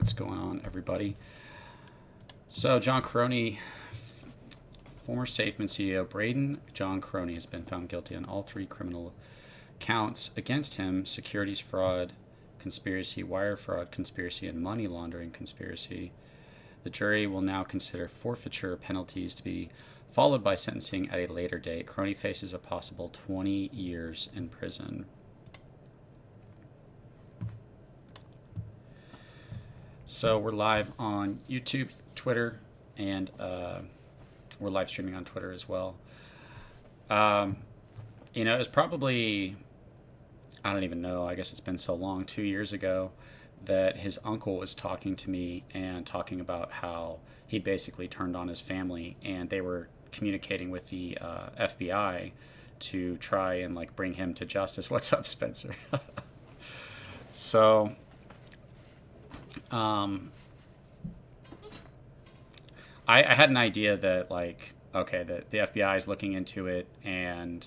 What's going on, everybody? So, John Karony, former Safemoon CEO Braden John Karony, has been found guilty on all three criminal counts against him: securities fraud, conspiracy, wire fraud conspiracy, and money laundering conspiracy. The jury will now consider forfeiture penalties to be followed by sentencing at a later date. Karony faces a possible 20 years in prison. So we're live on YouTube, Twitter, and we're live streaming on Twitter as well. It's probably, I don't even know, I guess it's been so long, 2 years ago, that his uncle was talking to me and talking about how he basically turned on his family, and they were communicating with the FBI to try and bring him to justice. What's up, Spencer? So I had an idea that that the FBI is looking into it, and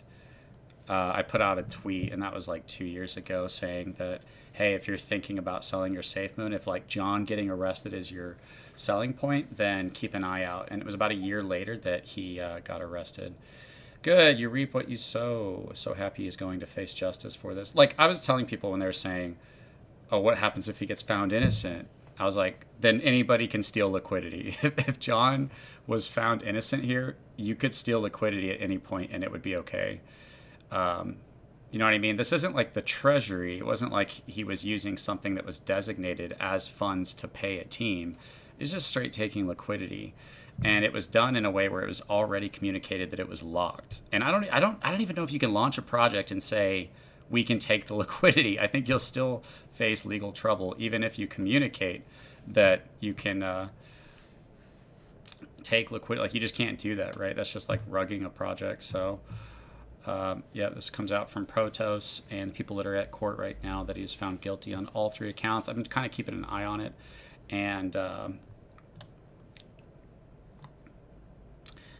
I put out a tweet, and that was 2 years ago, saying that, hey, if you're thinking about selling your Safemoon, if John getting arrested is your selling point, then keep an eye out. And it was about a year later that he got arrested. Good, you reap what you sow. So happy he's going to face justice for this. I was telling people when they were saying, oh, what happens if he gets found innocent? I was like, then anybody can steal liquidity. If John was found innocent here, you could steal liquidity at any point and it would be okay. You know what I mean? This isn't like the Treasury. It wasn't like he was using something that was designated as funds to pay a team. It's just straight taking liquidity. And it was done in a way where it was already communicated that it was locked. And I don't even know if you can launch a project and say, we can take the liquidity. I think you'll still face legal trouble, even if you communicate that you can take liquidity. You just can't do that, right? That's just rugging a project. So, this comes out from Protos and people that are at court right now that he's found guilty on all three accounts. I've been kind of keeping an eye on it. And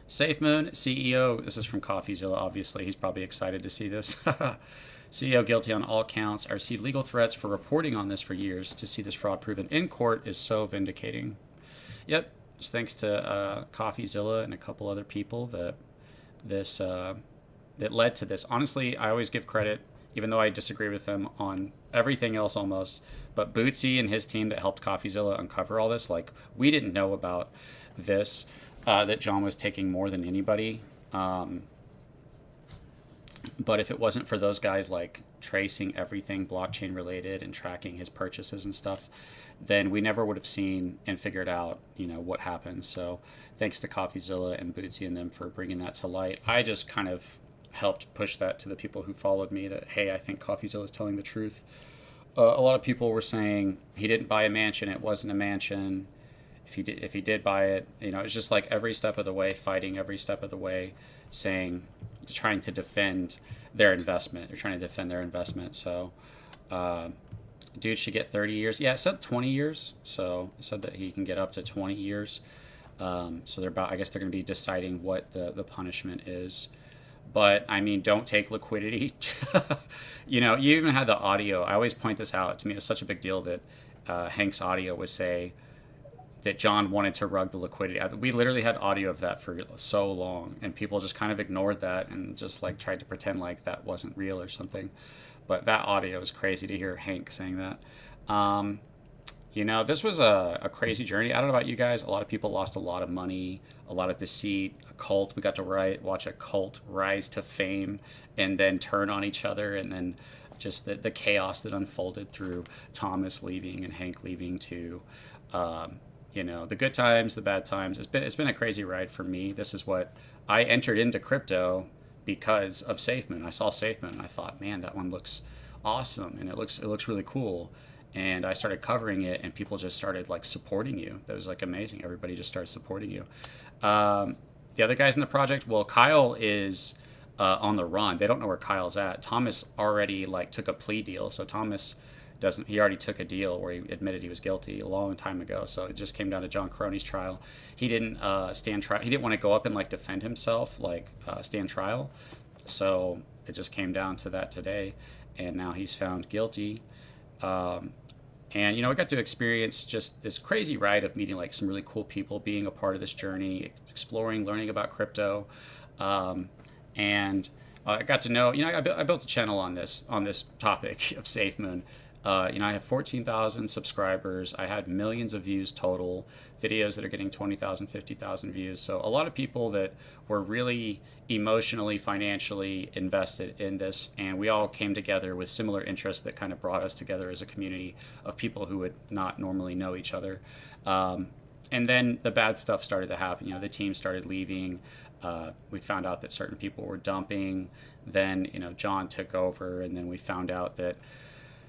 Safemoon CEO, this is from CoffeeZilla, obviously. He's probably excited to see this. CEO guilty on all counts. I received legal threats for reporting on this for years. To see this fraud proven in court is so vindicating. Yep, it's thanks to CoffeeZilla and a couple other people that that led to this. Honestly, I always give credit, even though I disagree with them on everything else almost. But Bootsy and his team that helped CoffeeZilla uncover all this, we didn't know about this, that John was taking more than anybody. But if it wasn't for those guys tracing everything blockchain related and tracking his purchases and stuff, then we never would have seen and figured out, what happened. So thanks to CoffeeZilla and Bootsy and them for bringing that to light. I just kind of helped push that to the people who followed me that, hey, I think CoffeeZilla is telling the truth. A lot of people were saying he didn't buy a mansion. It wasn't a mansion. If he did buy it, it's just every step of the way, fighting every step of the way, trying to defend their investment. They're trying to defend their investment. So, dude should get 30 years. Yeah, it said 20 years. So it said that he can get up to 20 years. So I guess they're going to be deciding what the punishment is. But I mean, don't take liquidity. You even had the audio. I always point this out. To me, it's such a big deal that Hank's audio would say that John wanted to rug the liquidity. We literally had audio of that for so long, and people just kind of ignored that and just tried to pretend like that wasn't real or something. But that audio is crazy to hear Hank saying that. This was a crazy journey. I don't know about you guys. A lot of people lost a lot of money, a lot of deceit, a cult. We got to watch a cult rise to fame and then turn on each other, and then just the chaos that unfolded through Thomas leaving and Hank leaving to the good times, the bad times. It's been a crazy ride for me. This is what I entered into crypto because of Safemoon. I saw Safemoon and I thought, man, that one looks awesome and it looks really cool. And I started covering it, and people just started supporting you. That was amazing. Everybody just started supporting you. The other guys in the project, well, Kyle is on the run. They don't know where Kyle's at. Thomas already took a plea deal, so Thomas doesn't. He already took a deal where he admitted he was guilty a long time ago. So it just came down to John Karony's trial. He didn't stand trial. He didn't want to go up and defend himself, stand trial. So it just came down to that today, and now he's found guilty. And, I got to experience just this crazy ride of meeting like some really cool people, being a part of this journey, exploring, learning about crypto. Um, and I got to know, I built a channel on this topic of Safemoon. I have 14,000 subscribers. I had millions of views total, videos that are getting 20,000, 50,000 views. So a lot of people that were really emotionally, financially invested in this. And we all came together with similar interests that kind of brought us together as a community of people who would not normally know each other. And then the bad stuff started to happen. The team started leaving. We found out that certain people were dumping. Then, John took over, and then we found out that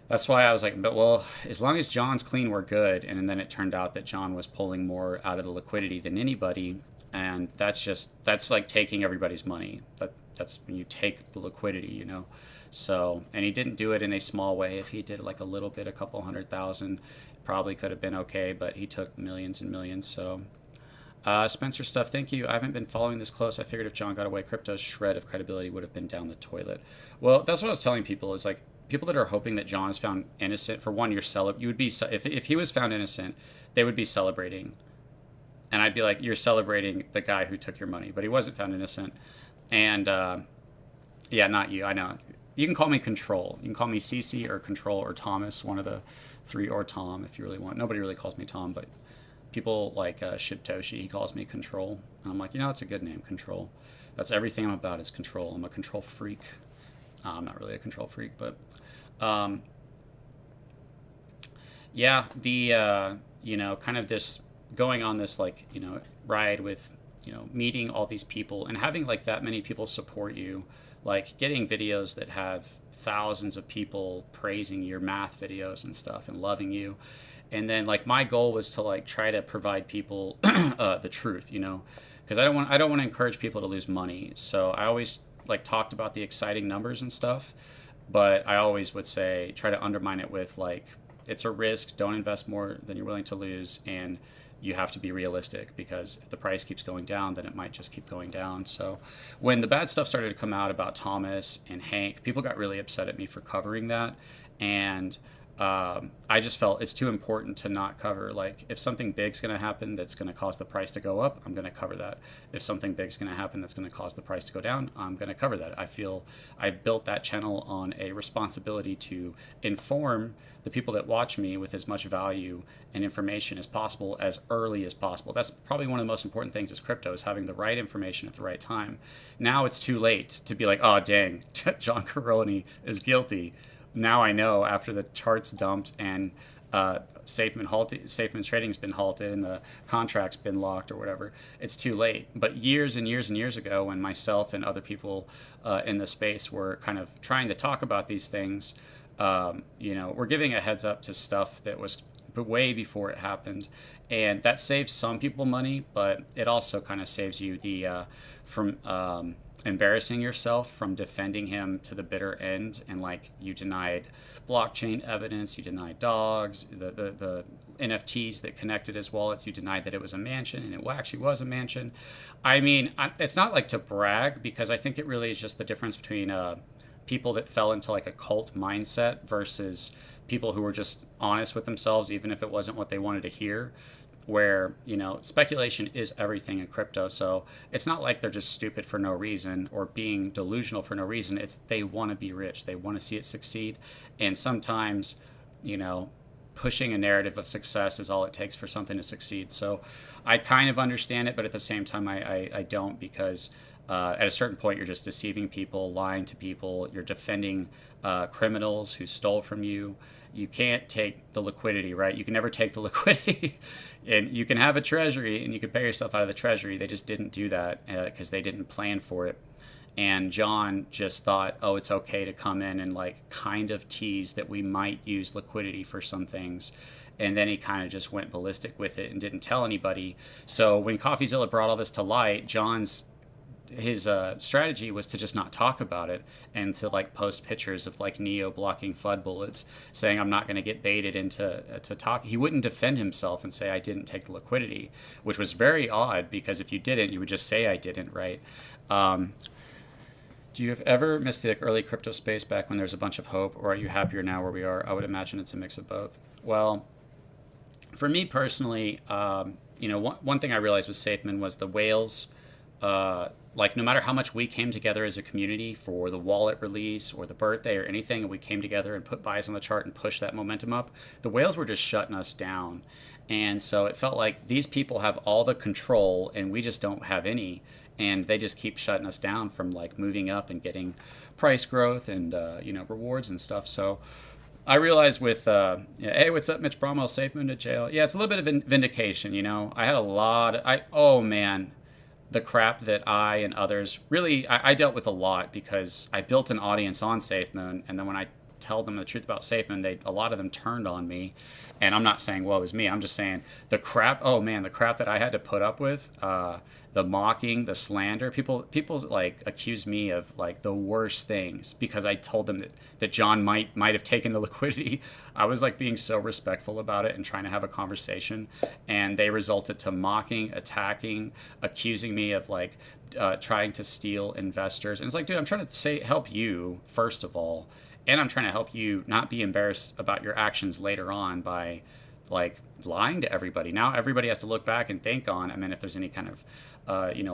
that's why I was like, but well, as long as John's clean, we're good. And then it turned out that John was pulling more out of the liquidity than anybody. And that's like taking everybody's money. That's when you take the liquidity. So, and he didn't do it in a small way. If he did like a little bit, a couple 100,000, probably could have been okay, but he took millions and millions. So, Spencer Stuff, thank you. I haven't been following this close. I figured if John got away, crypto's shred of credibility would have been down the toilet. Well, that's what I was telling people is like, people that are hoping that John is found innocent, for one, you would be, if he was found innocent, they would be celebrating. And I'd be like, you're celebrating the guy who took your money, but he wasn't found innocent. And yeah, not you. I know. You can call me Control. You can call me CC or Control or Thomas, one of the three, or Tom if you really want. Nobody really calls me Tom, but people like Shibtoshi, he calls me Control. And I'm like, it's a good name, Control. That's everything I'm about is control. I'm a control freak. I'm not really a control freak, but yeah, the kind of this going on this like ride with meeting all these people and having like that many people support you, like getting videos that have thousands of people praising your math videos and stuff and loving you. And then like my goal was to like try to provide people the truth, because I don't want to encourage people to lose money. So I always like talked about the exciting numbers and stuff, but I always would say try to undermine it with like, it's a risk, don't invest more than you're willing to lose, and you have to be realistic, because if the price keeps going down, then it might just keep going down. So when the bad stuff started to come out about Thomas and Hank, people got really upset at me for covering that. And I just felt it's too important to not cover. Like, if something big's going to happen that's going to cause the price to go up, I'm going to cover that. If something big's going to happen that's going to cause the price to go down, I'm going to cover that. I feel I've built that channel on a responsibility to inform the people that watch me with as much value and information as possible as early as possible. That's probably one of the most important things is crypto, is having the right information at the right time. Now it's too late to be like, oh, dang, John Karony is guilty. Now I know, after the charts dumped and Safemoon trading's been halted and the contract's been locked or whatever, it's too late. But years and years and years ago, when myself and other people in the space were kind of trying to talk about these things, we're giving a heads up to stuff that was way before it happened. And that saves some people money, but it also kind of saves you from embarrassing yourself, from defending him to the bitter end. And like, you denied blockchain evidence, you denied dogs, the NFTs that connected his wallets, you denied that it was a mansion, and it actually was a mansion. I mean, it's not like to brag, because I think it really is just the difference between people that fell into like a cult mindset versus people who were just honest with themselves, even if it wasn't what they wanted to hear. Where, speculation is everything in crypto. So it's not like they're just stupid for no reason or being delusional for no reason. It's they want to be rich. They want to see it succeed. And sometimes, pushing a narrative of success is all it takes for something to succeed. So I kind of understand it, but at the same time, I don't, because at a certain point, you're just deceiving people, lying to people. You're defending criminals who stole from you. You can't take the liquidity, right? You can never take the liquidity. And you can have a treasury and you can pay yourself out of the treasury. They just didn't do that because they didn't plan for it. And John just thought, oh, it's okay to come in and like kind of tease that we might use liquidity for some things. And then he kind of just went ballistic with it and didn't tell anybody. So when CoffeeZilla brought all this to light, his strategy was to just not talk about it and to like post pictures of like Neo blocking FUD bullets, saying I'm not going to get baited into to talk. He wouldn't defend himself and say I didn't take the liquidity, which was very odd, because if you didn't, you would just say I didn't, right? Do you have ever missed the early crypto space back when there's a bunch of hope, or are you happier now where we are? I would imagine it's a mix of both. Well, for me personally, one thing I realized with Safemoon was the whales. Like, no matter how much we came together as a community for the wallet release or the birthday or anything, and we came together and put buys on the chart and pushed that momentum up, the whales were just shutting us down. And so it felt like these people have all the control and we just don't have any. And they just keep shutting us down from like moving up and getting price growth and, rewards and stuff. So I realized with, hey, what's up, Mitch Bromwell, Safemoon to jail. Yeah, it's a little bit of vindication, I had a lot, oh man, the crap that I and others really, I dealt with a lot because I built an audience on Safemoon. And then when I tell them the truth about Safemoon, a lot of them turned on me. And I'm not saying, well, it was me. I'm just saying the crap, oh man, the crap that I had to put up with, the mocking, the slander. People like accuse me of like the worst things because I told them that John might have taken the liquidity. I was like being so respectful about it and trying to have a conversation, and they resulted to mocking, attacking, accusing me of like trying to steal investors. And it's like, dude, I'm trying to help you first of all, and I'm trying to help you not be embarrassed about your actions later on by like lying to everybody. Now everybody has to look back and think on, if there's any kind of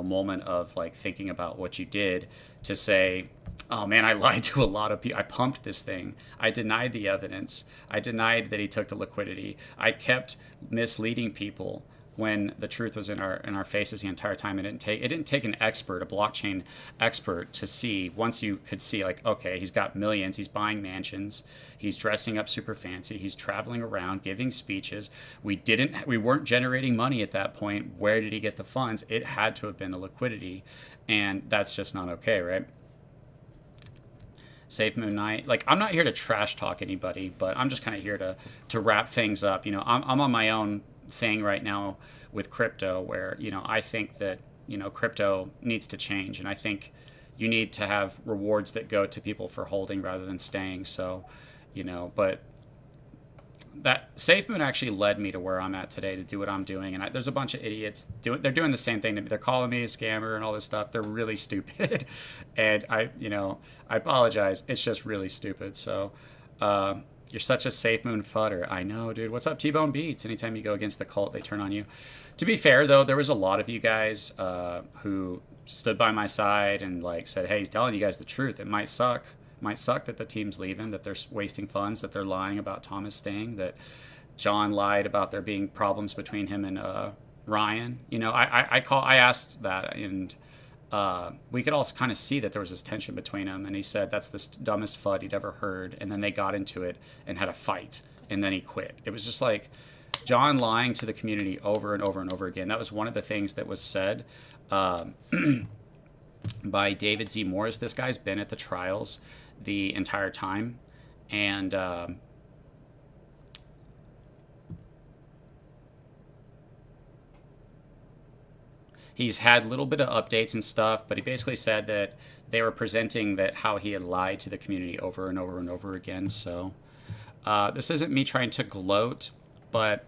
moment of like thinking about what you did, to say, oh man, I lied to a lot of people. I pumped this thing. I denied the evidence. I denied that he took the liquidity. I kept misleading people when the truth was in our faces the entire time. It didn't take an expert, a blockchain expert, to see. Once you could see, like, okay, he's got millions, he's buying mansions, he's dressing up super fancy, he's traveling around giving speeches. We weren't generating money at that point. Where did he get the funds? It had to have been the liquidity, and that's just not okay, right? Safemoon Night. Like, I'm not here to trash talk anybody, but I'm just kind of here to wrap things up. I'm on my own thing right now with crypto where I think that crypto needs to change, and I think you need to have rewards that go to people for holding rather than staying. So but that Safemoon actually led me to where I'm at today to do what I'm doing. And there's a bunch of idiots they're doing the same thing to me. They're calling me a scammer and all this stuff. They're really stupid. And I apologize. It's just really stupid. So you're such a Safemoon fudder. I know, dude. What's up, T-Bone Beats? Anytime you go against the cult, they turn on you. To be fair, though, there was a lot of you guys who stood by my side and like said, hey, he's telling you guys the truth. It might suck. Might suck that the team's leaving, that they're wasting funds, that they're lying about Thomas staying, that John lied about there being problems between him and Ryan. I asked that, and we could also kind of see that there was this tension between them, and he said that's the dumbest FUD he'd ever heard, and then they got into it and had a fight, and then he quit. It was just like John lying to the community over and over and over again. That was one of the things that was said by David Z. Morris. This guy's been at the trials the entire time, and he's had a little bit of updates and stuff, but he basically said that they were presenting that how he had lied to the community over and over and over again. So this isn't me trying to gloat, but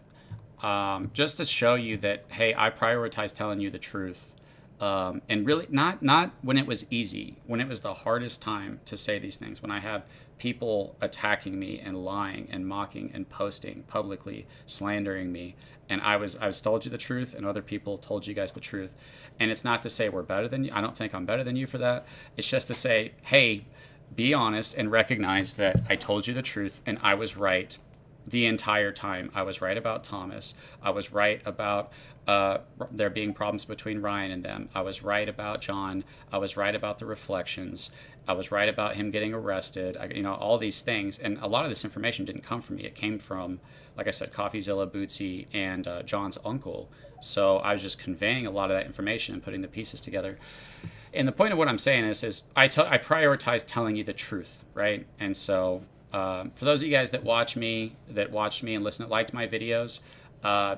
just to show you that, hey, I prioritize telling you the truth. And really not when it was easy, when it was the hardest time to say these things, when I have people attacking me and lying and mocking and posting publicly, slandering me. And I was told you the truth, and other people told you guys the truth. And it's not to say we're better than you. I don't think I'm better than you for that. It's just to say, hey, be honest and recognize that I told you the truth and I was right the entire time. I was right about Thomas. I was right about there being problems between Ryan and them. I was right about John. I was right about the reflections. I was right about him getting arrested. All these things. And a lot of this information didn't come from me. It came from, like I said, CoffeeZilla, Bootsy, and John's uncle. So I was just conveying a lot of that information and putting the pieces together. And the point of what I'm saying is I prioritize telling you the truth, right? And so for those of you guys that watch me and listen, liked my videos,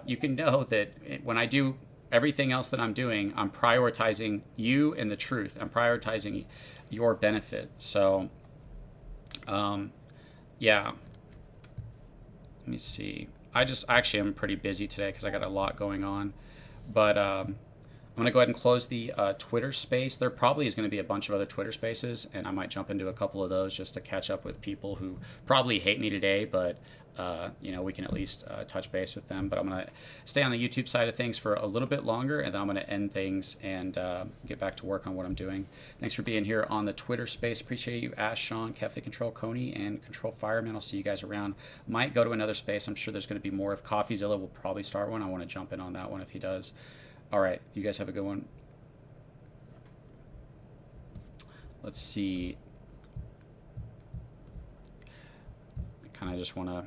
you can know that when I do everything else that I'm doing, I'm prioritizing you and the truth. I'm prioritizing your benefit. So, yeah. Let me see. Actually, I'm pretty busy today because I got a lot going on. But I'm going to go ahead and close the Twitter space. There probably is going to be a bunch of other Twitter spaces, and I might jump into a couple of those just to catch up with people who probably hate me today, but we can at least touch base with them. But I'm going to stay on the YouTube side of things for a little bit longer, and then I'm going to end things and get back to work on what I'm doing. Thanks for being here on the Twitter space. Appreciate you, Ash, Sean, Cafe Control, Coney, and Control Fireman. I'll see you guys around. Might go to another space. I'm sure there's going to be more. If CoffeeZilla will probably start one, I want to jump in on that one if he does. All right, you guys have a good one. Let's see. I kind of just want to...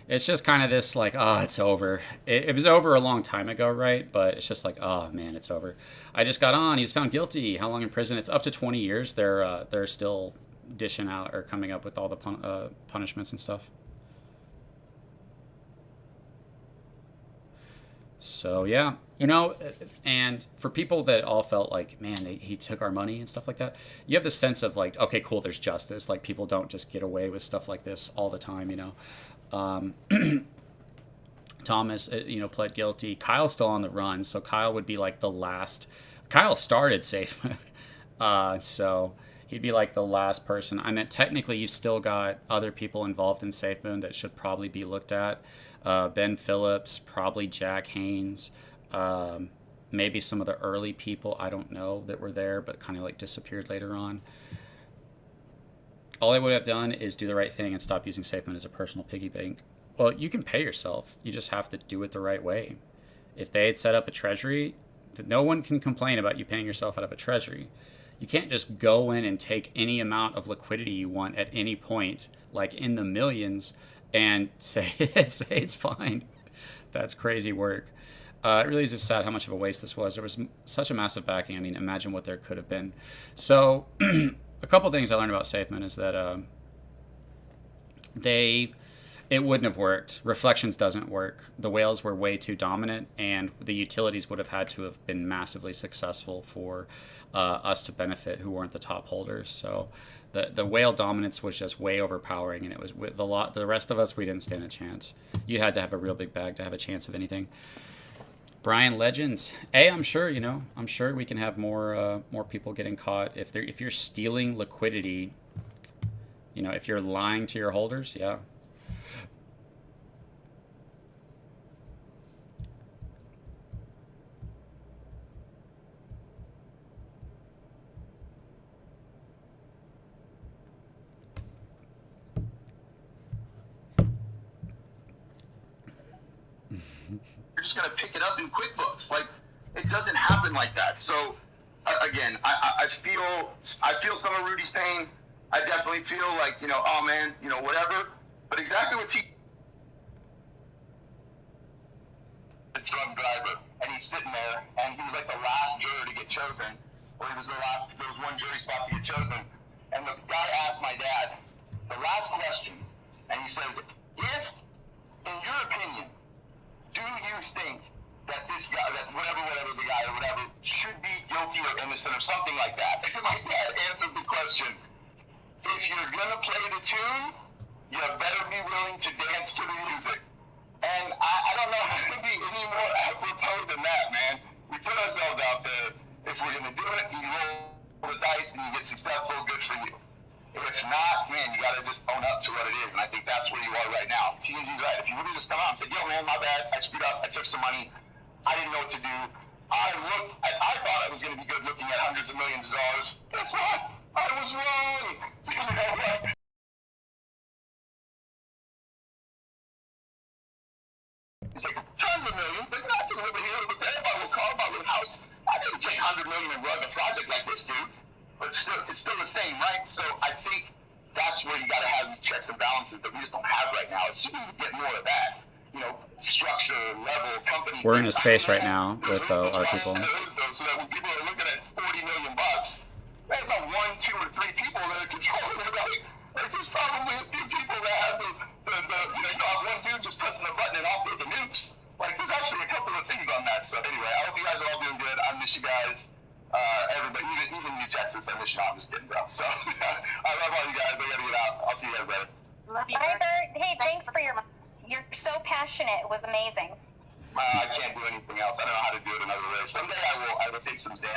It's just kind of this like, oh, it's over. It was over a long time ago, right? But it's just like, oh, man, it's over. I just got on. He was found guilty. How long in prison? It's up to 20 years. They're still dishing out or coming up with all the punishments and stuff. So, yeah, and for people that all felt like, man, he took our money and stuff like that, you have this sense of like, okay, cool, there's justice. Like, people don't just get away with stuff like this all the time, Thomas, pled guilty. Kyle's still on the run, so Kyle would be like the last. Kyle started Safemoon, so he'd be like the last person. I meant technically you've still got other people involved in Safemoon that should probably be looked at. Ben Phillips, probably Jack Haynes, maybe some of the early people, I don't know, that were there but kind of like disappeared later on. All I would have done is do the right thing and stop using Safemoon as a personal piggy bank. Well, you can pay yourself. You just have to do it the right way. If they had set up a treasury, no one can complain about you paying yourself out of a treasury. You can't just go in and take any amount of liquidity you want at any point, like in the millions, and say it's fine. That's crazy work. It really is just sad how much of a waste this was. There was such a massive backing. I mean, imagine what there could have been. So a couple things I learned about Safemoon is that it wouldn't have worked. Reflections doesn't work. The whales were way too dominant, and the utilities would have had to have been massively successful for us to benefit who weren't the top holders. So the whale dominance was just way overpowering, and it was with the rest of us, we didn't stand a chance. You had to have a real big bag to have a chance of anything. Brian Legends, I'm sure we can have more people getting caught if you're stealing liquidity. If you're lying to your holders, yeah. You're just going to pick it up in QuickBooks. Like, it doesn't happen like that. So, again, I feel some of Rudy's pain. I definitely feel like, oh man, whatever. But exactly what's the drunk driver, and he's sitting there, and he was like the last juror to get chosen, or there was one jury spot to get chosen. And the guy asked my dad the last question, and he says, if, in your opinion, do you think that this guy, that whatever the guy or whatever, should be guilty or innocent or something like that? And my dad answered the question, if you're going to play the tune, you better be willing to dance to the music. And I don't know how to be any more apropos than that, man. We put ourselves out there. If we're going to do it, you roll the dice and you get successful, good for you. If not, man, you got to just own up to what it is, and I think that's where you are right now. TNG's right. If you would have just come out and said, yo, man, my bad, I screwed up, I took some money, I didn't know what to do. I thought I was going to be good looking at hundreds of millions of dollars. Guess what? I was wrong. You know what? It's like tons of millions, but not just over here, but there, my little car, my little house. I didn't take 100 million and run a project like this dude. But it's still the same, right? So I think that's where you got to have these checks and balances that we just don't have right now. As soon as we get more of that, structure, level, company. We're in a space right now with our people. So that when people are looking at $40 million, there's about 1, 2, or 3 people that are controlling it. Like there's probably a few people that have have one dude just pressing the button and off goes the nukes. Like there's actually a couple of things on that. So anyway, I hope you guys are all doing good. I miss you guys. Everybody, even New Texas, I miss you. I'm just kidding, bro. So I love all you guys. I gotta get out. I'll see you guys later. Love you. Bye, Bert. Hey, thanks for you're so passionate. It was amazing. I can't do anything else. I don't know how to do it another way. Someday I will.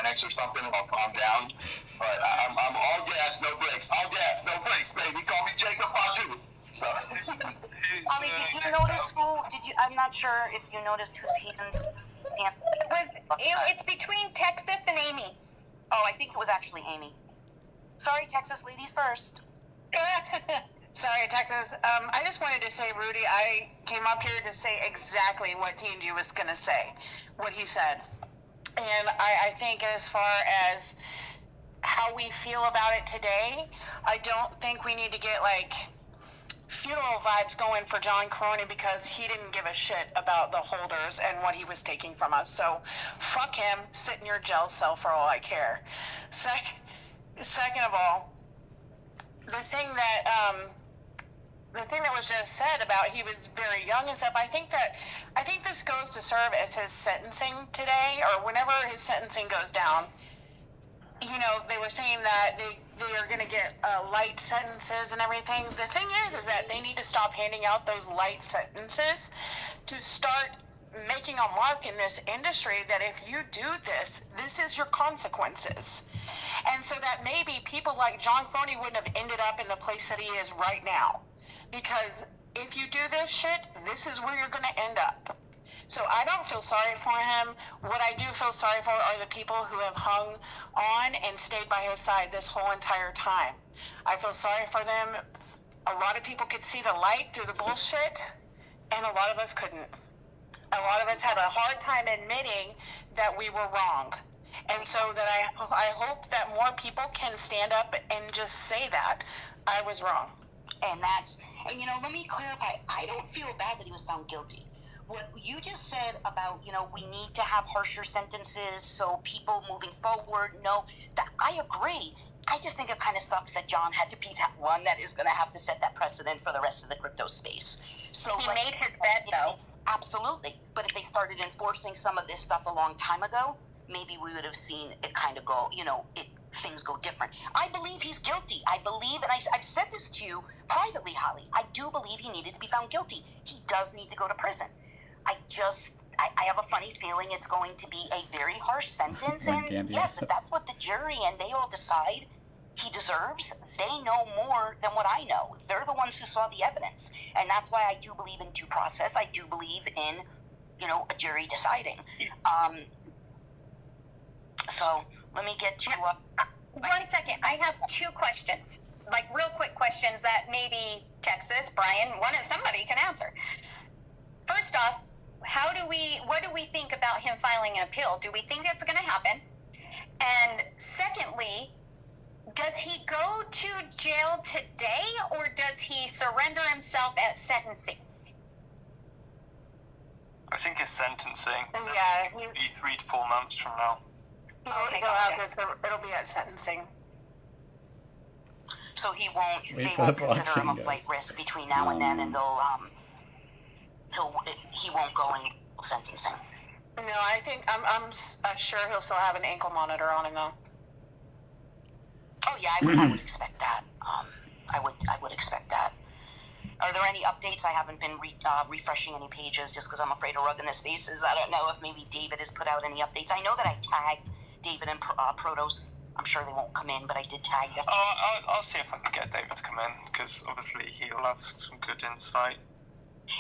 Xanax or something, and I'll calm down. But I'm all gas, no brakes. All gas, no brakes, baby. Call me Jacob Paju. So. Ollie, did you notice who? I'm not sure if you noticed whose hand. It's between Texas and Amy. Oh, I think it was actually Amy. Sorry, Texas, ladies first. Sorry, Texas. I just wanted to say, Rudy, I came up here to say exactly what T&G was going to say, what he said. And I think as far as how we feel about it today, I don't think we need to get, like, funeral vibes going for John Karony because he didn't give a shit about the holders and what he was taking from us. So, fuck him. Sit in your jail cell for all I care. Second of all, the thing that was just said about he was very young and stuff, I think this goes to serve as his sentencing today, or whenever his sentencing goes down. You know, they were saying that they are going to get light sentences and everything. The thing is that they need to stop handing out those light sentences to start making a mark in this industry that if you do this, this is your consequences. And so that maybe people like John Karony wouldn't have ended up in the place that he is right now. Because if you do this shit, this is where you're going to end up. So I don't feel sorry for him. What I do feel sorry for are the people who have hung on and stayed by his side this whole entire time. I feel sorry for them. A lot of people could see the light through the bullshit, and a lot of us couldn't. A lot of us had a hard time admitting that we were wrong. And so that I hope that more people can stand up and just say that I was wrong. And you know, let me clarify, I don't feel bad that he was found guilty. What you just said about, you know, we need to have harsher sentences so people moving forward know that I agree. I just think it kind of sucks that John had to be that one that is going to have to set that precedent for the rest of the crypto space. So he made his bed, though. Absolutely. But if they started enforcing some of this stuff a long time ago, maybe we would have seen it kind of go, you know, things go different. I believe he's guilty. I believe, and I've said this to you privately, Holly, I do believe he needed to be found guilty. He does need to go to prison. I have a funny feeling it's going to be a very harsh sentence. And yes, if that's what the jury and they all decide he deserves, they know more than what I know. They're the ones who saw the evidence. And that's why I do believe in due process. I do believe in, you know, a jury deciding. So let me get to... 1 second. I have 2 questions. Like real quick questions that maybe Texas, Brian, somebody can answer. First off, what do we think about him filing an appeal? Do we think that's going to happen? And secondly, does he go to jail today or does he surrender himself at sentencing? I think it's sentencing. Yeah. It'll be 3 to 4 months from now. It'll be at sentencing. So they won't consider him a flight risk between now and then, and he won't go in sentencing. No, I think I'm sure he'll still have an ankle monitor on him though. Oh yeah, I would expect that. I would expect that. Are there any updates? I haven't been refreshing any pages just because I'm afraid of rugging his faces. I don't know if maybe David has put out any updates. I know that I tagged David and Protos. I'm sure they won't come in, but I did tag them. I'll see if I can get David to come in, because obviously he'll have some good insight.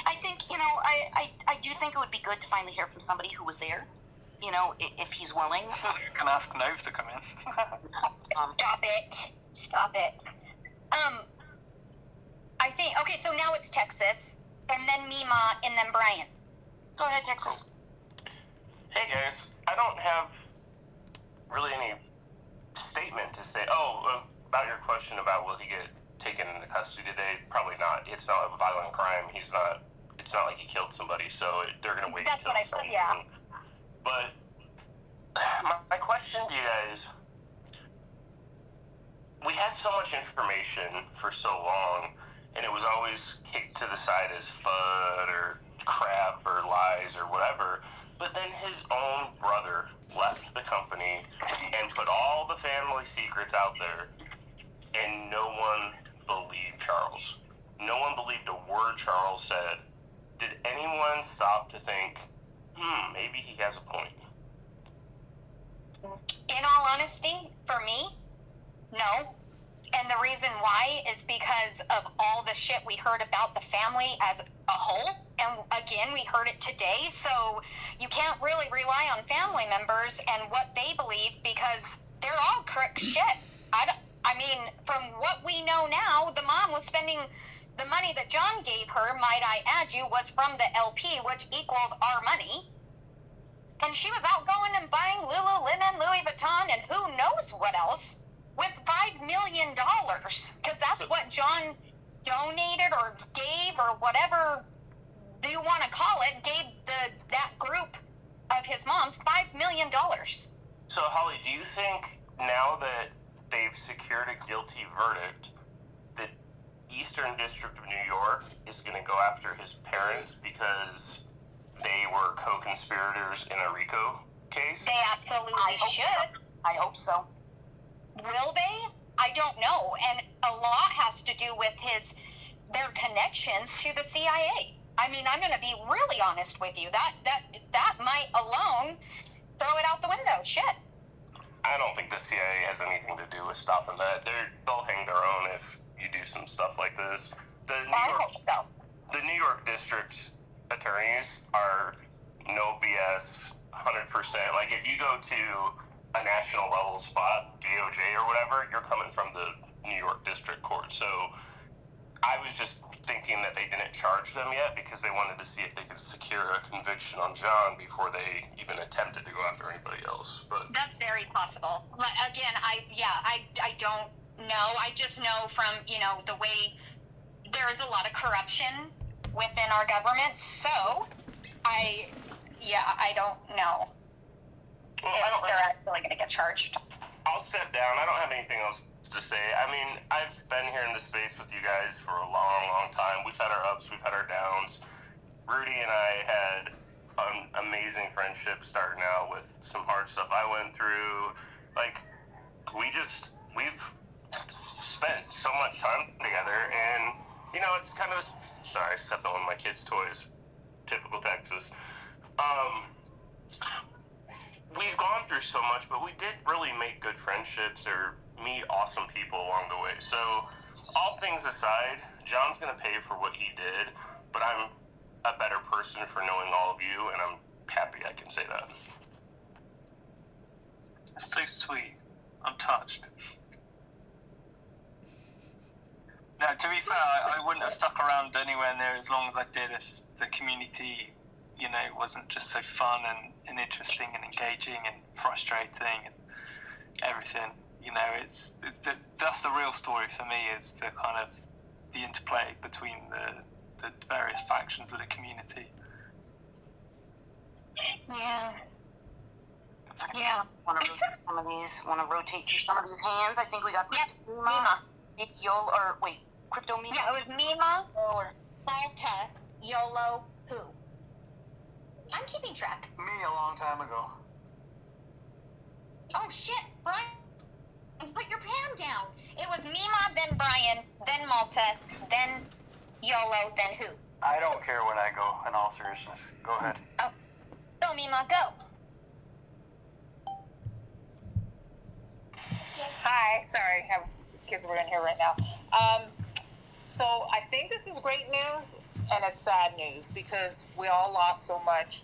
I think, you know, I do think it would be good to finally hear from somebody who was there, you know, if he's willing. You can ask Nove to come in. Stop it. I think, okay, so now it's Texas, and then Mima, and then Brian. Go ahead, Texas. Hey guys, I don't have really any statement to say. About your question about will he get taken into custody today? Probably not. It's not a violent crime. It's not like he killed somebody, so they're gonna wait until sentencing. Yeah. But my question to you guys: we had so much information for so long, and it was always kicked to the side as FUD or crap or lies or whatever. But then his own brother left the company and put all the family secrets out there, and no one believed Charles. No one believed a word Charles said. Did anyone stop to think, maybe he has a point? In all honesty, for me, no. And the reason why is because of all the shit we heard about the family as a whole. And again, we heard it today. So you can't really rely on family members and what they believe because they're all crook shit. I mean, from what we know now, the mom was spending the money that John gave her, might I add you, was from the LP, which equals our money. And she was out going and buying Lululemon, Louis Vuitton, and who knows what else with $5 million. Because that's what John donated or gave or whatever you want to call it, gave that group of his moms $5 million. So, Holly, do you think now that they've secured a guilty verdict, the Eastern District of New York is going to go after his parents because they were co-conspirators in a RICO case? They absolutely should. I hope so. Will they? I don't know. And a lot has to do with their connections to the CIA. I mean, I'm going to be really honest with you. That might alone throw it out the window. Shit. I don't think the CIA has anything to do with stopping that. They'll hang their own if you do some stuff like this. I hope so. The New York District attorneys are no BS, 100%. Like, if you go to a national level spot, DOJ or whatever, you're coming from the New York District Court. So I was just thinking that they didn't charge them yet because they wanted to see if they could secure a conviction on John before they even attempted to go after anybody else. But that's very possible. But again, I don't know. I just know from, the way there is a lot of corruption within our government. So I don't know if they're actually going to get charged. I'll step down. I don't have anything else to say. I mean, I've been here in the space with you guys for a long, long time. We've had our ups, we've had our downs. Rudy and I had an amazing friendship starting out with some hard stuff I went through. Like, we've spent so much time together, and, it's kind of, sorry, I stepped on one of my kids' toys. Typical Texas. We've gone through so much, but we did really make good friendships or meet awesome people along the way. So, all things aside, John's going to pay for what he did, but I'm a better person for knowing all of you, and I'm happy I can say that. That's so sweet. I'm touched. Now, to be fair, I wouldn't have stuck around anywhere near as long as I did if the community, wasn't just so fun and interesting and engaging and frustrating and everything. That's the real story for me, is the kind of the interplay between the various factions of the community. Yeah. Want to rotate some of these? Want to rotate through some of these hands? I think we got Mima. Crypto Mima. Yeah, it was Mima, Malta, YOLO, who? I'm keeping track. Me a long time ago. Oh shit, Brian, put your pan down. It was Mima, then Brian, then Malta, then YOLO, then who? I don't care when I go, in all seriousness. Go ahead. Oh, go Mima, go. Hi, sorry, kids were in here right now. So I think this is great news, and it's sad news because we all lost so much.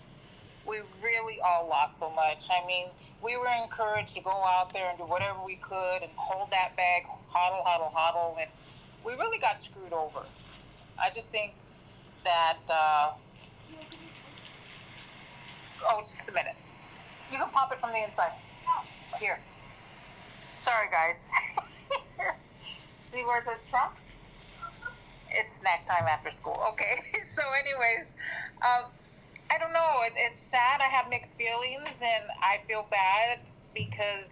We really all lost so much. I mean, we were encouraged to go out there and do whatever we could and hold that bag, hodl, and we really got screwed over. I just think that, just a minute. You can pop it from the inside. Here. Sorry, guys. See where it says Trump? It's snack time after school. Okay. So anyways, I don't know. It's sad. I have mixed feelings, and I feel bad because,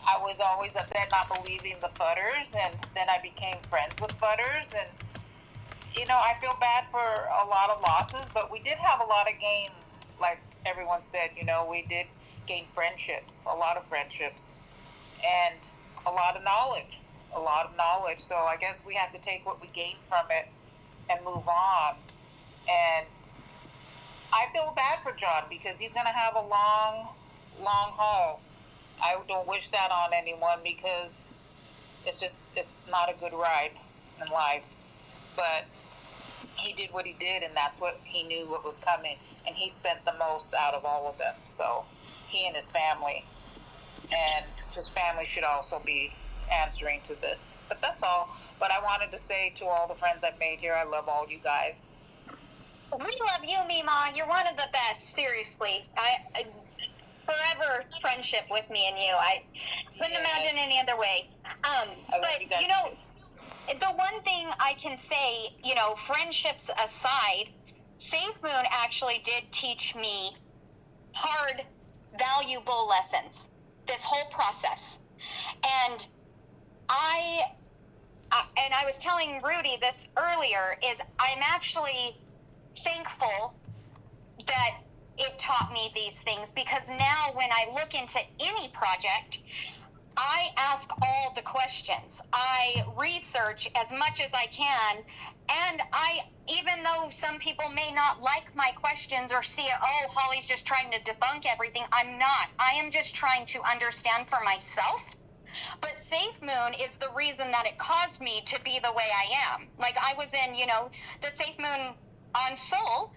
I was always upset not believing the Fudders, and then I became friends with Fudders, and, I feel bad for a lot of losses, but we did have a lot of gains. Like everyone said, we did gain friendships, a lot of friendships, and a lot of knowledge. So I guess we have to take what we gained from it and move on. And I feel bad for John because he's going to have a long long haul. I don't wish that on anyone because it's not a good ride in life. But he did what he did, and that's what he knew what was coming, and he spent the most out of all of them. So he and his family, and his family should also be answering to this. But that's all. But I wanted to say to all the friends I've made here, I love all you guys. We love you, Mima. You're one of the best. Seriously, I forever friendship with me and you. I couldn't imagine any other way. But you know, the one thing I can say, you know, friendships aside, Safemoon actually did teach me hard, valuable lessons. This whole process, and I was telling Rudy this earlier. Is I'm actually thankful that it taught me these things, because now when I look into any project, I ask all the questions. I research as much as I can, and even though some people may not like my questions or see it, oh, Holly's just trying to debunk everything, I'm not. I am just trying to understand for myself. But Safemoon is the reason that it caused me to be the way I am. Like, I was in, you know, the Safemoon on Seoul.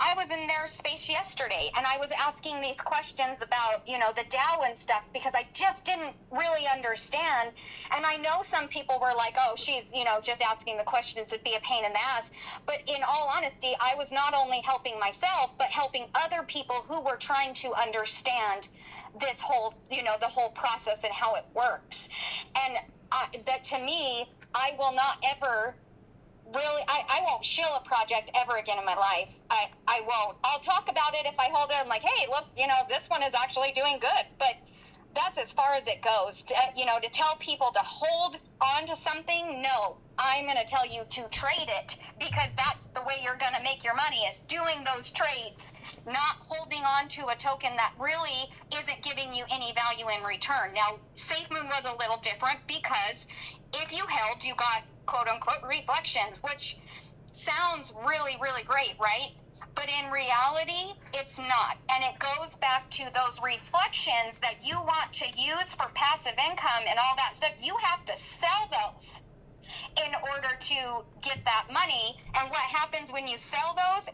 I was in their space yesterday, and I was asking these questions about, you know, the Tao and stuff, because I just didn't really understand. And I know some people were like, oh, she's, you know, just asking the questions to be a pain in the ass. But in all honesty, I was not only helping myself, but helping other people who were trying to understand this whole, you know, the whole process and how it works. And that, to me, I will not ever really, I won't shill a project ever again in my life. I won't. I'll talk about it if I hold it. I'm like, hey, look, you know, this one is actually doing good. But that's as far as it goes. You know, to tell people to hold on to something, no. I'm going to tell you to trade it, because that's the way you're going to make your money, is doing those trades, not holding on to a token that really isn't giving you any value in return. Now, Safemoon was a little different, because if you held, you got quote-unquote reflections, which sounds really, really great, right? But in reality, it's not. And it goes back to those reflections that you want to use for passive income and all that stuff. You have to sell those in order to get that money. And what happens when you sell those,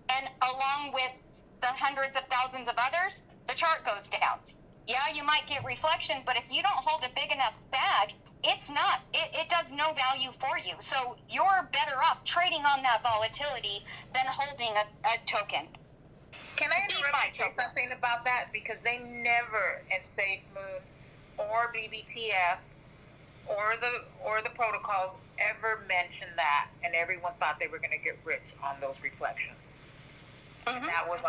and along with the hundreds of thousands of others, the chart goes down. Yeah, you might get reflections, but if you don't hold a big enough bag, it does no value for you. So you're better off trading on that volatility than holding a token. Can I interrupt and say something about that? Because they never in Safemoon or BBTF or the protocols ever mentioned that, and everyone thought they were going to get rich on those reflections. Mm-hmm. And that was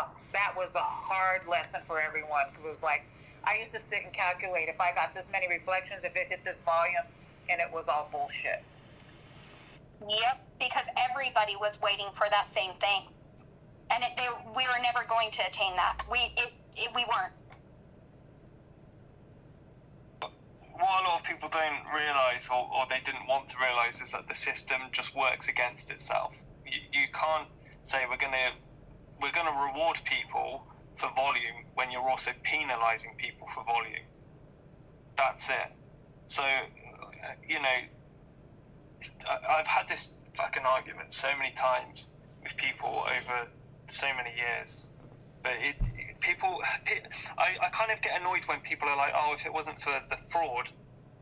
a hard lesson for everyone. It was like, I used to sit and calculate if I got this many reflections, if it hit this volume, and it was all bullshit. Yep, because everybody was waiting for that same thing, and we were never going to attain that. We weren't. What a lot of people don't realise, or they didn't want to realise, is that the system just works against itself. You can't say we're going to reward people for volume when you're also penalizing people for volume. That's it. So, you know, I've had this fucking argument so many times with people over so many years, but I kind of get annoyed when people are like, oh, if it wasn't for the fraud,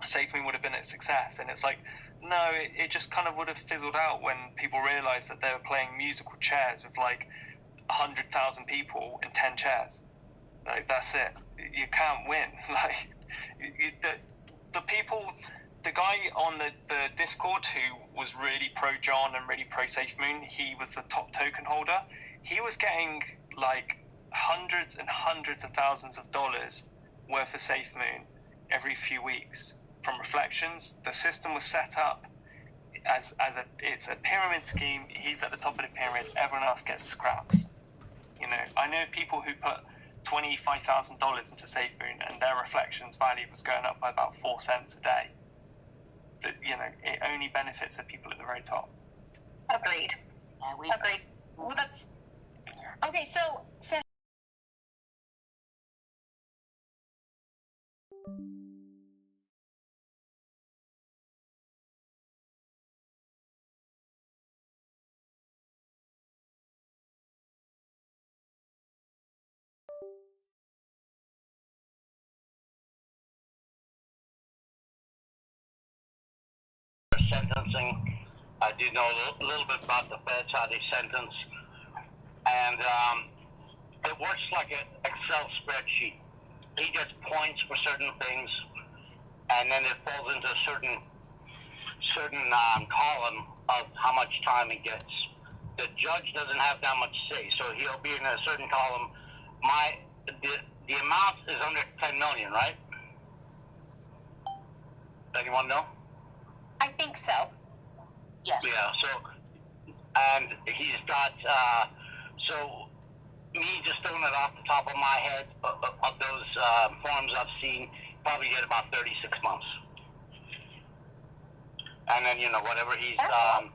Safemoon would have been a success. And it's like, no, it just kind of would have fizzled out when people realized that they were playing musical chairs with like 100,000 people in 10 chairs. Like, that's it. You can't win. Like, the people, the guy on the Discord who was really pro John and really pro Safemoon, he was the top token holder. He was getting like hundreds and hundreds of thousands of dollars worth of Safemoon every few weeks from reflections. The system was set up as it's a pyramid scheme. He's at the top of the pyramid. Everyone else gets scraps. You know, I know people who put $25,000 into Safemoon and their reflections value was going up by about 4 cents a day. That, you know, it only benefits the people at the very top. Agreed. Agreed. Well, that's okay. So since processing. I do know a little bit about the feds, how they sentence, and it works like an Excel spreadsheet. He gets points for certain things, and then it falls into a certain column of how much time he gets. The judge doesn't have that much say, so he'll be in a certain column. The amount is under 10 million, right? Does anyone know? I think so. Yes. Yeah. So, and he's got so me just throwing it off the top of my head of those forms I've seen, probably get about 36 months. And then, whatever he's, and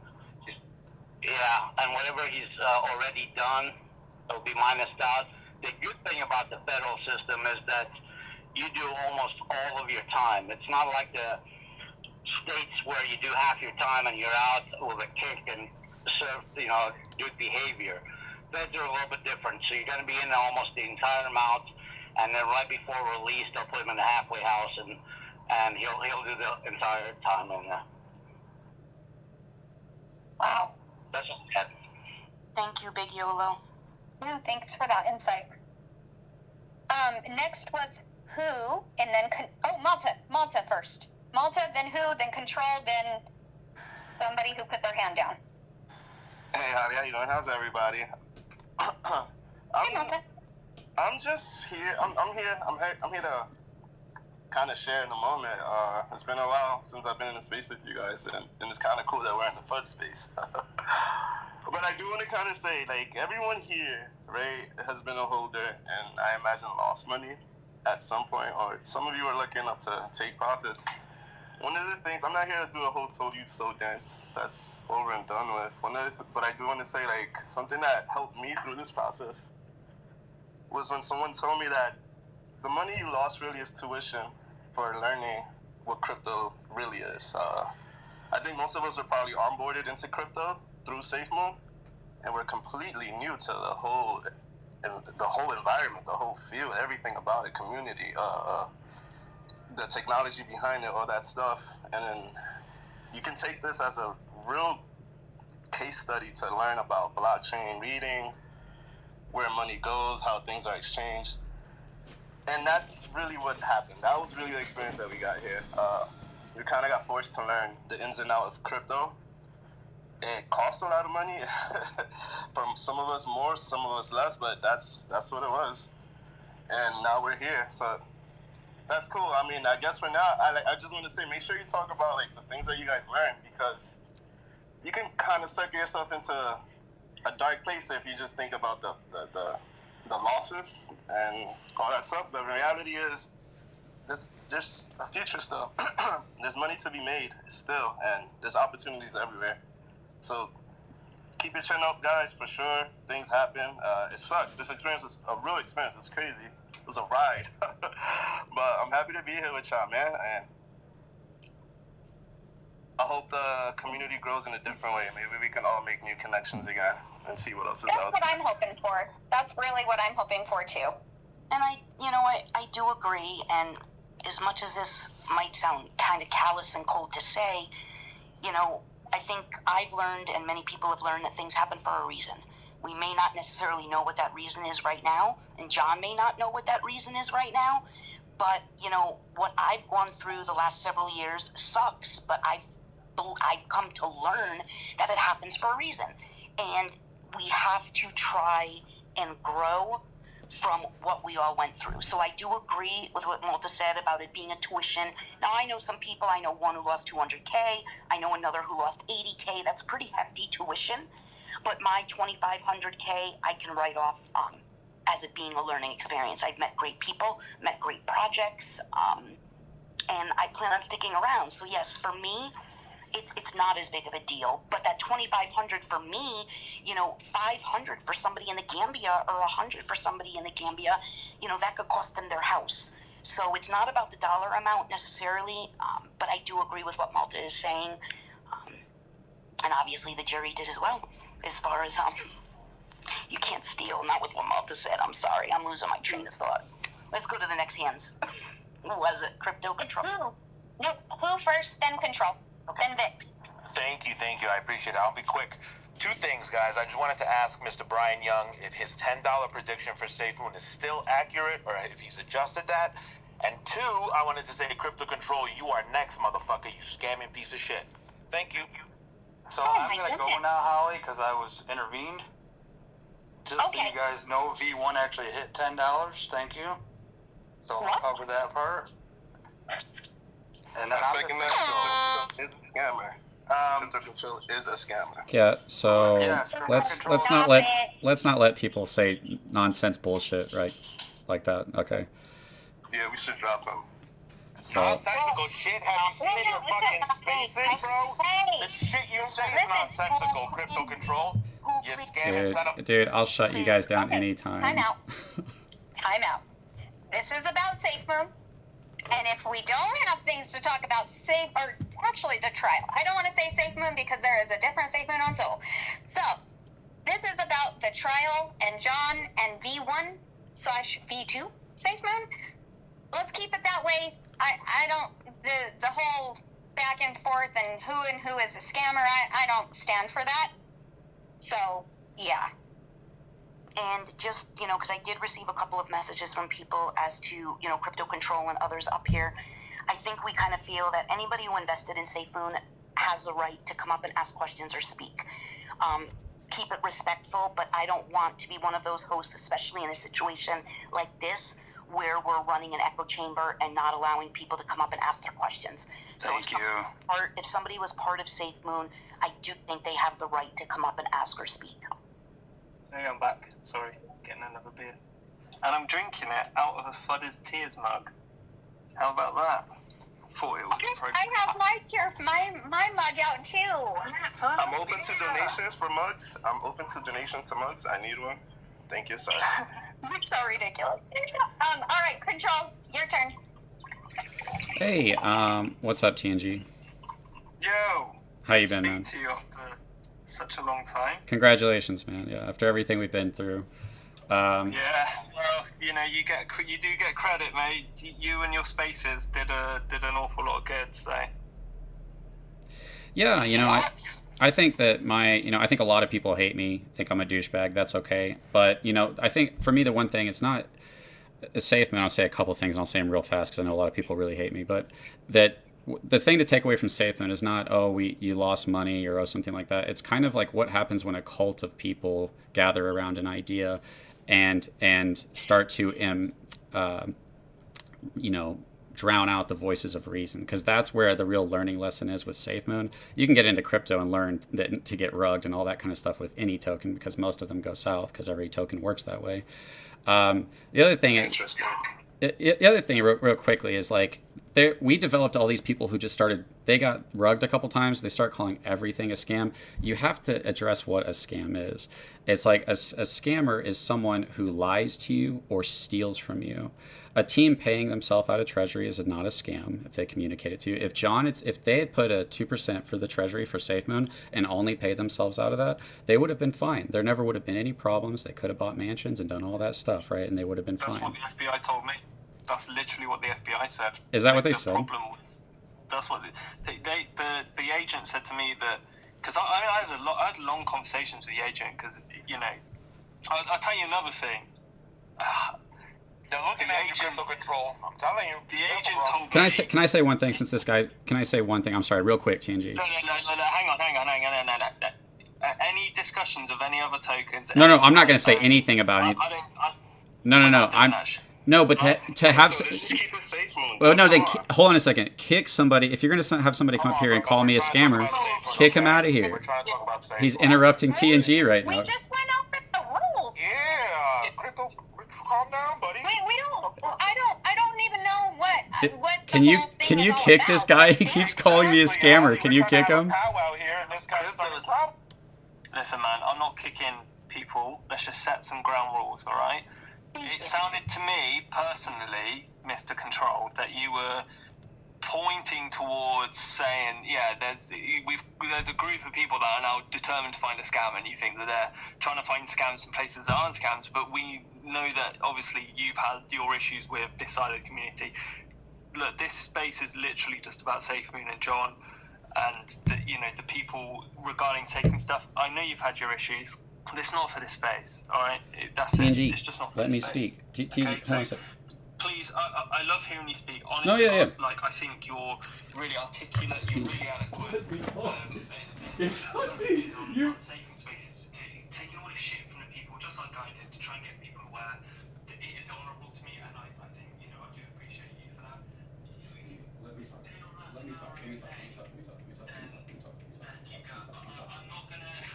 whatever he's already done, it'll be minused out. The good thing about the federal system is that you do almost all of your time. It's not like the states where you do half your time and you're out with a kick and serve, good behavior. Feds are a little bit different. So you're going to be in almost the entire amount, and then right before release, they'll put him in the halfway house, and he'll do the entire time in there. Wow. That's just it. Thank you, Big Yolo. Yeah, thanks for that insight. Next was who, and then Malta first. Malta, then who, then control, then somebody who put their hand down. Hey, Holly, how you doing? How's everybody? Hey, Malta. I'm just here. I'm here to kind of share in the moment. It's been a while since I've been in the space with you guys, and it's kind of cool that we're in the FUD space. But I do want to kind of say, like, everyone here, right, has been a holder, and I imagine lost money at some point, or some of you are looking up to take profits. One of the things, I'm not here to do a whole told you so dance. That's over and done with. But I do want to say, like, something that helped me through this process was when someone told me that the money you lost really is tuition for learning what crypto really is. I think most of us are probably onboarded into crypto through Safemoon, and we're completely new to the whole environment, the whole field, everything about it, community, the technology behind it, all that stuff. And then you can take this as a real case study to learn about blockchain, reading where money goes, how things are exchanged. And that's really what happened. That was really the experience that we got here. We kind of got forced to learn the ins and outs of crypto. It cost a lot of money. From some of us more, some of us less, but that's what it was. And now we're here. So that's cool. I mean, I guess for now, I just want to say, make sure you talk about, like, the things that you guys learned, because you can kind of suck yourself into a dark place if you just think about the losses and all that stuff. But the reality is, there's a future still. There's money to be made still, and there's opportunities everywhere. So keep your chin up, guys, for sure. Things happen. It sucked. This experience was a real experience. It's crazy. It was a ride. But I'm happy to be here with y'all, man. And I hope the community grows in a different way. Maybe we can all make new connections again and see what else is That's out what there. I'm hoping for. That's really what I'm hoping for, too. And I do agree. And as much as this might sound kind of callous and cold to say, I think I've learned, and many people have learned, that things happen for a reason. We may not necessarily know what that reason is right now, and John may not know what that reason is right now, but, what I've gone through the last several years sucks, but I've come to learn that it happens for a reason. And we have to try and grow from what we all went through. So I do agree with what Malta said about it being a tuition. Now, I know some people. I know one who lost $200K. I know another who lost $80K. That's pretty hefty tuition. But my $2,500K, I can write off as it being a learning experience. I've met great people, met great projects, and I plan on sticking around. So yes, for me, it's not as big of a deal. But that $2,500 for me, $500 for somebody in the Gambia, or $100 for somebody in the Gambia, that could cost them their house. So it's not about the dollar amount necessarily, but I do agree with what Malta is saying, and obviously the jury did as well, as far as you can't steal. Not with what Malta said. I'm sorry, I'm losing my train of thought. Let's go to the next hands. Who was it? Crypto Control. Who? No, who first, then control, Okay. then Vix. Thank you. I appreciate it. I'll be quick. Two things, guys. I just wanted to ask Mr. Brian Young if his $10 prediction for Safemoon is still accurate or if he's adjusted that. And two, I wanted to say, Crypto Control, you are next, motherfucker, you scamming piece of shit. Thank you. So Oh, I'm my going to go goodness. now, Holly, because I was intervened. Just so Okay. you guys know, V1 actually hit $10. Thank you. So What? I'll cover that part. And then I second that. Is a scammer. Crypto Control is a scammer. Yeah, so Yeah, sure. let's not Stop let it. people say nonsense bullshit, right? Like that. Okay. Yeah, we should drop him. So Nonsensical shit. Have you seen in your fucking spaces, bro? The shit you say is nonsensical, Crypto Control. You scamming son of... dude, I'll shut you guys down Okay, anytime. Time out. Time out. This is about Safemoon. And if we don't have things to talk about actually the trial. I don't want to say Safemoon because there is a different Safemoon on Soul. So, this is about the trial and John and V1/V2 Safemoon. Let's keep it that way. I don't, the whole back and forth and who is a scammer, I don't stand for that. So, yeah. And just, because I did receive a couple of messages from people as to, Crypto Control and others up here. I think we kind of feel that anybody who invested in Safemoon has the right to come up and ask questions or speak. Keep it respectful, but I don't want to be one of those hosts, especially in a situation like this, where we're running an echo chamber and not allowing people to come up and ask their questions. So if somebody was part of Safemoon, I do think they have the right to come up and ask or speak. Hey, I'm back. Sorry, getting another beer. And I'm drinking it out of a Fudders Tears mug. How about that? Thought it was appropriate. I have my mug out too. I'm open to donations for mugs. I'm open to donations to mugs. I need one. Thank you, sir. It's so ridiculous. All right, Control, your turn. Hey, what's up, TNG? Yo! How you been, Speak man? to you after such a long time. Congratulations, man. Yeah, after everything we've been through. Yeah, well, you do get credit, mate. You and your spaces did an awful lot of good, so. Yeah, I think that I think a lot of people hate me, think I'm a douchebag. That's okay. But, I think for me, the one thing, it's not a safe, man. I'll say a couple things and I'll say them real fast because I know a lot of people really hate me. But that the thing to take away from Safemoon is not, you lost money or something like that. It's kind of like what happens when a cult of people gather around an idea and start to, drown out the voices of reason, because that's where the real learning lesson is with Safemoon. You can get into crypto and learn that to get rugged and all that kind of stuff with any token, because most of them go south because every token works that way. The other thing, real quickly, is like we developed all these people who just they got rugged a couple times. They start calling everything a scam. You have to address what a scam is. It's like a scammer is someone who lies to you or steals from you. A team paying themselves out of treasury is not a scam if they communicate it to you. If they had put a 2% for the treasury for Safemoon and only paid themselves out of that, they would have been fine. There never would have been any problems. They could have bought mansions and done all that stuff, right? And they would have been fine. That's what the FBI told me. That's literally what the FBI said. Is that what they said? Problem was, that's what the agent said to me, that because I had long conversations with the agent, because I'll tell you another thing. They're looking at you, Crypto Control. I'm telling you. The agent told me. Can I say one thing? Since this guy, can I say one thing? I'm sorry, real quick, TNG. No, hang on. Any discussions of any other tokens? No, I'm not going to say anything about it. No, but to have. Well, no, then hold on a second. Kick somebody. If you're going to have somebody come up here and call me a scammer, kick him out of here. He's interrupting TNG right now. We just went over the rules. Yeah, Crypto, calm down, buddy. We don't. I don't even know what. Can you kick this guy? He keeps calling me a scammer. Can you kick him? Listen, man, I'm not kicking people. Let's just set some ground rules, all right? It sounded to me, personally, Mr. Control, that you were pointing towards saying, there's a group of people that are now determined to find a scam, and you think that they're trying to find scams in places that aren't scams, but we know that obviously you've had your issues with this side of the community. Look, this space is literally just about Safemoon and John. and the people regarding taking stuff. I know you've had your issues. But it's not for this space, all right? That's TNG, it. It's just not for let this me space. speak. TNG, Okay, hold on a sec. please, I love hearing you speak. Honestly, No, yeah. I think you're really articulate, you're really adequate. It's you saving spaces, taking all this shit from the people, just like I did, to try and get people aware. It is honourable to me, and I think, I do appreciate you for that. Let me talk.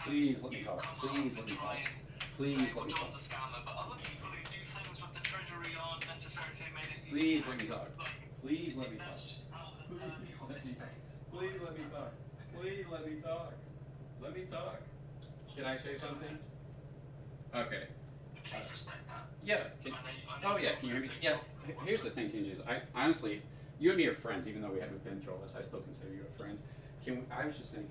Please let me talk. Please let me talk. Please let me talk. John's a scammer, but other people who do things with the treasury aren't necessarily made it. Please let me talk. Please let me talk. Please let me talk. Please let me talk. Let me talk. Can I say something? Okay. Yeah. Yeah. Can you hear me? Yeah. Here's the thing, TNG, is I honestly, you and me are friends, even though we haven't been through all this. I still consider you a friend. I was just saying,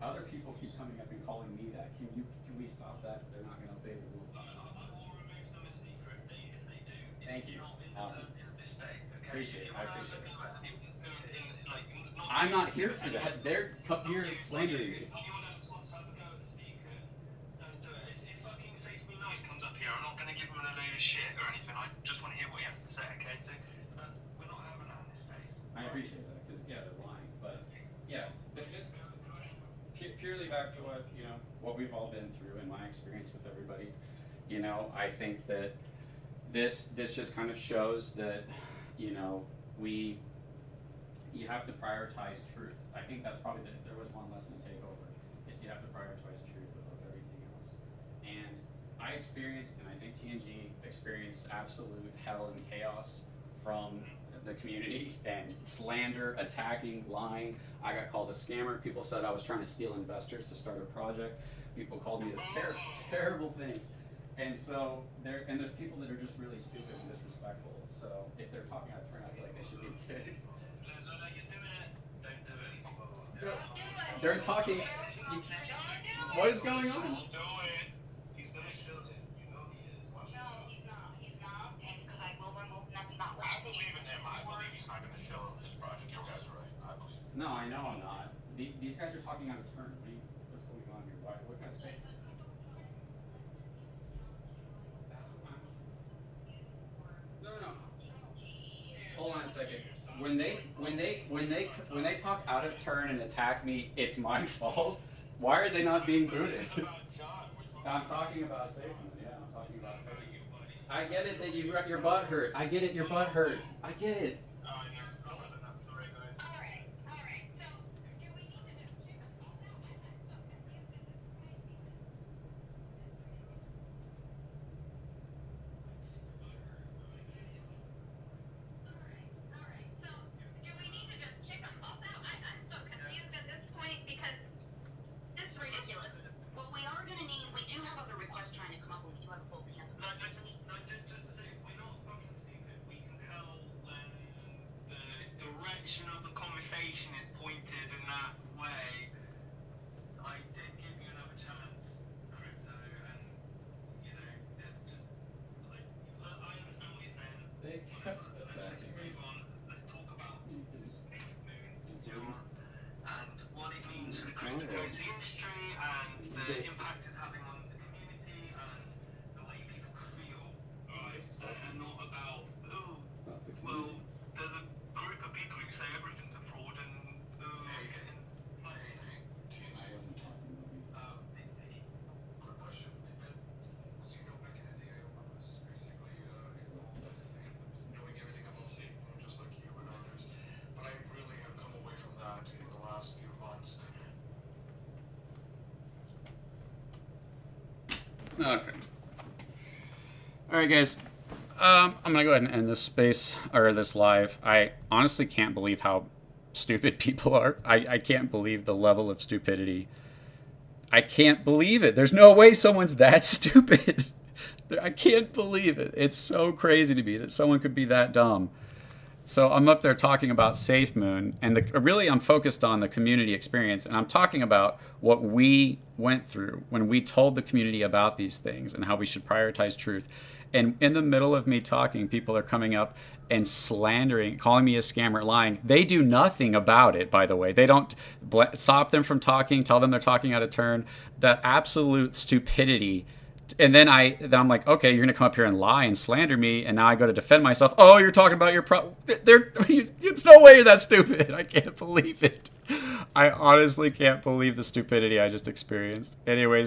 other people keep coming up and calling me that. Can we stop that if they're not going to obey the rules? Thank you. Awesome. Appreciate it. I appreciate it. I'm not here for that. They're here and slandering me. I'm not going to give him a load of shit or anything. I just want to hear what he has to say, okay? So, we're not having that in this space. I appreciate that, because, yeah, they're lying. But, yeah, but just purely back to what we've all been through and my experience with everybody, I think that this just kind of shows that, you have to prioritize truth. I think that's probably if there was one lesson to take over, is you have to prioritize truth above everything else. And I experienced, and I think TNG experienced, absolute hell and chaos from the community and slander, attacking, lying. I got called a scammer. People said I was trying to steal investors to start a project. People called me terrible things. And so there's people that are just really stupid and disrespectful. So if they're talking out of turn, I feel like they should be kicked. They're talking. What is going on? No, I know I'm not. These guys are talking out of turn. What's going on here? What kind of space? No. Hold on a second. When they talk out of turn and attack me, it's my fault. Why are they not being booted? I'm talking about Safemoon. Yeah, I'm talking about Safemoon. I get it that your butt hurt. I get it. Your butt hurt. I get it. Of the conversation is pointed in that way. I did give you another chance, Crypto, and there's just I understand what you're saying. They kept attacking me. Let's talk about Safemoon, John, and what it means for the cryptocurrency industry and the impact it's having on the community and the way people feel, right? And not about there's a group of people who say everything's a fraud and getting I wasn't talking about you. Quick question. As you know, back in the day, I was basically involved in knowing everything about Safemoon, just like you and others. But I really have come away from that in the last few months. Okay. All right, guys. I'm gonna go ahead and end this space or this live. I honestly can't believe how stupid people are. I can't believe the level of stupidity. I can't believe it. There's no way someone's that stupid. I can't believe it. It's so crazy to me that someone could be that dumb. So I'm up there talking about Safemoon, and really I'm focused on the community experience, and I'm talking about what we went through when we told the community about these things and how we should prioritize truth. And in the middle of me talking, people are coming up and slandering, calling me a scammer, lying. They do nothing about it, by the way. They don't stop them from talking, tell them they're talking out of turn. That absolute stupidity. And then I'm like, okay, you're gonna come up here and lie and slander me, and now I go to defend myself. Oh, you're talking about your it's no way you're that stupid. I can't believe it. I honestly can't believe the stupidity I just experienced. Anyways.